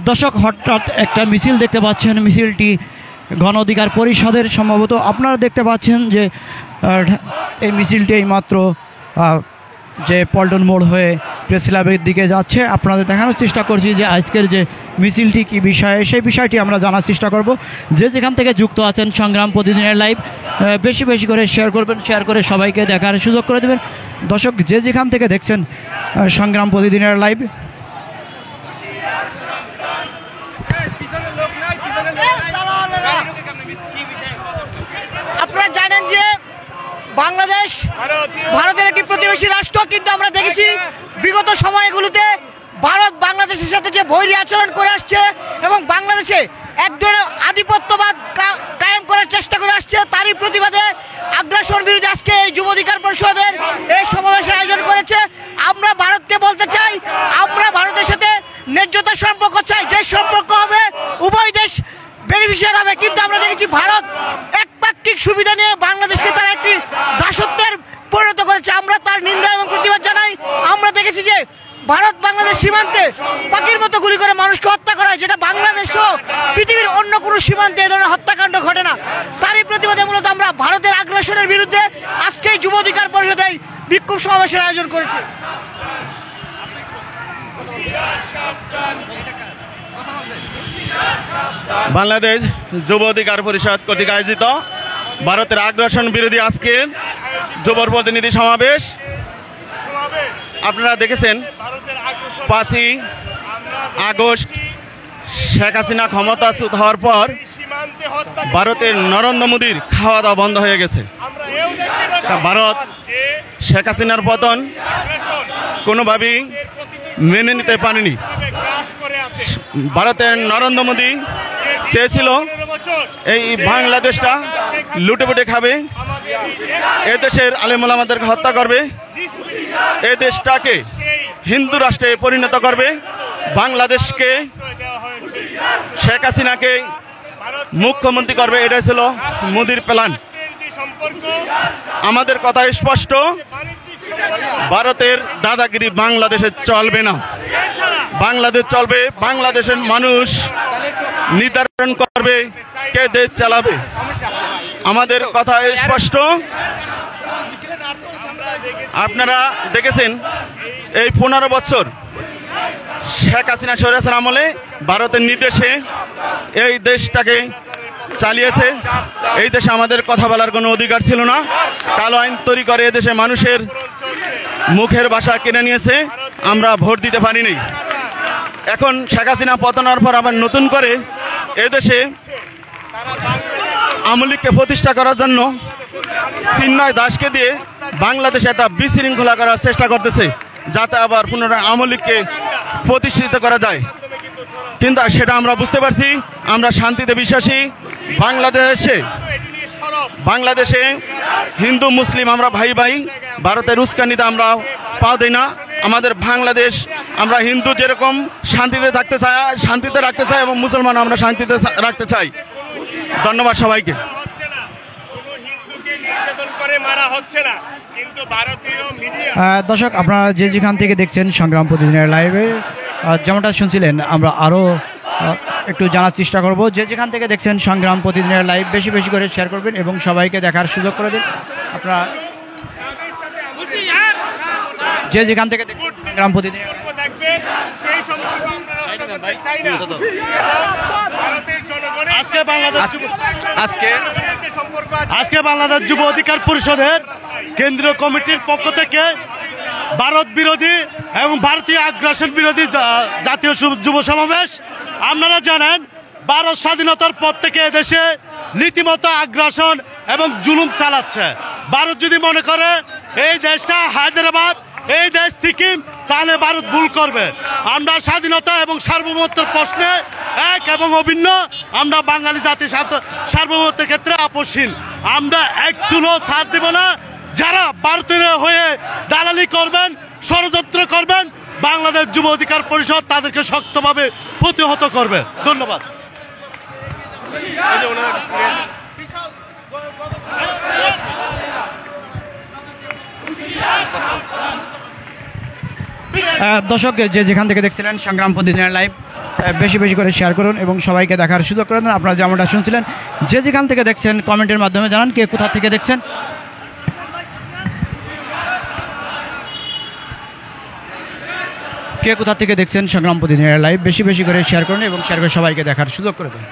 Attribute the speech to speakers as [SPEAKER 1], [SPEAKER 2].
[SPEAKER 1] দর্শক, হঠাৎ একটা মিছিল দেখতে পাচ্ছেন। মিছিলটি গণ অধিকার পরিষদের সম্ভবত। আপনারা দেখতে পাচ্ছেন যে এই মিছিলটি এইমাত্র যে পল্টন মোড় হয়ে প্রেস ক্লাবের দিকে যাচ্ছে। আপনাদের দেখানোর চেষ্টা করছি যে আজকের যে মিছিলটি কী বিষয়ে, সেই বিষয়টি আমরা জানার চেষ্টা করব। যে যেখান থেকে যুক্ত আছেন সংগ্রাম প্রতিদিনের লাইভ বেশি বেশি করে শেয়ার করবেন, শেয়ার করে সবাইকে দেখার সুযোগ করে দেবেন। দর্শক, যে যেখান থেকে দেখছেন সংগ্রাম প্রতিদিনের লাইভ,
[SPEAKER 2] আপনারা জানেন যে বাংলাদেশ ভারতের একটি প্রতিবেশী রাষ্ট্র, কিন্তু আমরা দেখেছি বিগত সময়গুলোতে ভারত বাংলাদেশের সাথে যে বৈরী আচরণ করে আসছে এবং বাংলাদেশে এক ধরনের আধিপত্যবাদ কায়েম করার চেষ্টা করে আসছে। তারই প্রতিবাদে আগ্রাসন বিরোধী আজকে এই যুব অধিকার পরিষদের এই সমাবেশের আয়োজন করেছে। আমরা ভারতকে বলতে চাই, আমরা ভারতের সাথে ন্যায্যতার সম্পর্ক চাই, যে সম্পর্ক হবে উভয় দেশ বেনিফিশিয়ার হবে। কিন্তু আমরা দেখেছি ভারত একপাক্ষিক সুবিধা নিয়ে বাংলাদেশকে তারা একটি দাসত্বের পরিণত করেছে। আমরা তার নিন্দা এবং প্রতিবাদ জানাই। আমরা দেখেছি যে ভারত বাংলাদেশ সীমান্তে পাখির মতো গুলি করে মানুষকে হত্যা করা হয়, যেটা বাংলাদেশ ও পৃথিবীর অন্য কোনো সীমান্তে এ ধরনের হত্যাকাণ্ড ঘটে না। তারই প্রতিবাদে মূলত আমরা ভারতের আগ্রাসনের বিরুদ্ধে আজকে যুব অধিকার পরিষদে বিক্ষোভ সমাবেশের আয়োজন করেছি।
[SPEAKER 3] বাংলাদেশ যুব অধিকার পরিষদ কর্তৃক আয়োজিত ভারতের আগ্রাসন বিরোধী আজকে যুব প্রতিনিধি সমাবেশ। আপনারা দেখেছেন 5ই আগস্ট শেখ হাসিনা ক্ষমতাচ্যুত হওয়ার পর ভারতের নরেন্দ্র মোদীর খাওয়া দাওয়া বন্ধ হয়ে গেছে। ভারত শেখ হাসিনার পতন কোনোভাবেই মেনে নিতে পারেনি। ভারতের নরেন্দ্র মোদী চেয়েছিল এই বাংলাদেশটা লুটেপুটে খাবে, এ দেশের আলেমুলামাদেরকে হত্যা করবে, এ দেশটাকে হিন্দু রাষ্ট্রে পরিণত করবে, বাংলাদেশকে শেখ হাসিনাকে মুখ্যমন্ত্রী করবে। এটাই ছিল মোদীর প্ল্যান। আমাদের কথা স্পষ্ট, ভারতের দাদাগিরি বাংলাদেশে চলবে না। বাংলাদেশ চলবে, বাংলাদেশের মানুষ নির্ধারণ করবে কে দেশ চালাবে। আমাদের কথা স্পষ্ট। আপনারা দেখেছেন এই 15 বছর শেখ হাসিনা স্বৈরাচার আমলে ভারতের নির্দেশে এই দেশটাকে চালিয়েছে। এই দেশে আমাদের কথা বলার কোনো অধিকার ছিল না। কালো আইন তৈরি করে এদেশে মানুষের মুখের ভাষা কিনে নিয়েছে, আমরা ভোট দিতে পারিনি। এখন শেখ হাসিনা পতন হওয়ার পর আবার নতুন করে এদেশে আওয়ামী লীগকে প্রতিষ্ঠা করার জন্য চিন্ময় দাসকে দিয়ে বাংলাদেশে একটা বিশৃঙ্খলা করার চেষ্টা করতেছে, যাতে আবার পুনরায় আওয়ামী লীগকে প্রতিষ্ঠিত করা যায়। কিন্তু সেটা আমরা বুঝতে পারছি। আমরা শান্তিতে বিশ্বাসী। বাংলাদেশে হিন্দু মুসলিম আমরা ভাই ভাই। ভারতের উস্কানিতে আমরা পা দিই না। আমাদের বাংলাদেশ, আমরা হিন্দু যেরকম শান্তিতে থাকতে চাই, শান্তিতে রাখতে চাই, এবং মুসলমান আমরা শান্তিতে রাখতে চাই। ধন্যবাদ সবাইকে।
[SPEAKER 1] দর্শক, আপনারা যে যেখান থেকে দেখছেন সংগ্রাম প্রতিদিনের লাইভে, যেমনটা শুনছিলেন, আমরা আরও একটু জানার চেষ্টা করব। যে যেখান থেকে দেখছেন সংগ্রাম প্রতিদিনের লাইভ বেশি বেশি করে শেয়ার করবেন এবং সবাইকে দেখার সুযোগ করে দিন। আপনারা যে যেখান থেকে দেখছেন সংগ্রাম প্রতিদিনের
[SPEAKER 4] আজকে বাংলাদেশ যুব অধিকার পরিষদের কেন্দ্রীয় কমিটির পক্ষ থেকে ভারত বিরোধী এবং ভারতীয় আগ্রাসন বিরোধী জাতীয় যুব সমাবেশ। আপনারা জানেন, ভারত স্বাধীনতার পর থেকে এদেশে রীতিমতো আগ্রাসন এবং জুলুম চালাচ্ছে। ভারত যদি মনে করে এই দেশটা হায়দ্রাবাদ, এই দেশ সিকিম, তাহলে ভারত ভুল করবে। আমরা স্বাধীনতা এবং সার্বভৌমত্বের প্রশ্নে এক এবং অভিন্ন। আমরা বাঙালি জাতির সার্বভৌমত্বের ক্ষেত্রে আপোষহীন। আমরা এক চুলো ছাড় দেব না। যারা ভারতের হয়ে দালালি করবেন, ষড়যন্ত্র করবেন, বাংলাদেশ যুব অধিকার পরিষদ তাদেরকে শক্তভাবে প্রতিহত করবে। ধন্যবাদ।
[SPEAKER 1] দর্শক যে যেখান থেকে দেখছিলেন সংগ্রাম প্রতিদিনের লাইভ বেশি বেশি করে শেয়ার করুন এবং সবাইকে দেখার সুযোগ করে দেন। আপনারা যেমনটা শুনছিলেন, যে যেখান থেকে দেখছেন কমেন্টের মাধ্যমে জানান কে কোথা থেকে দেখছেন। কে কোথা থেকে দেখছেন সংগ্রাম প্রতিদিনের লাইভ বেশি বেশি করে শেয়ার করুন এবং শেয়ার করে সবাইকে দেখার সুযোগ করে দেন।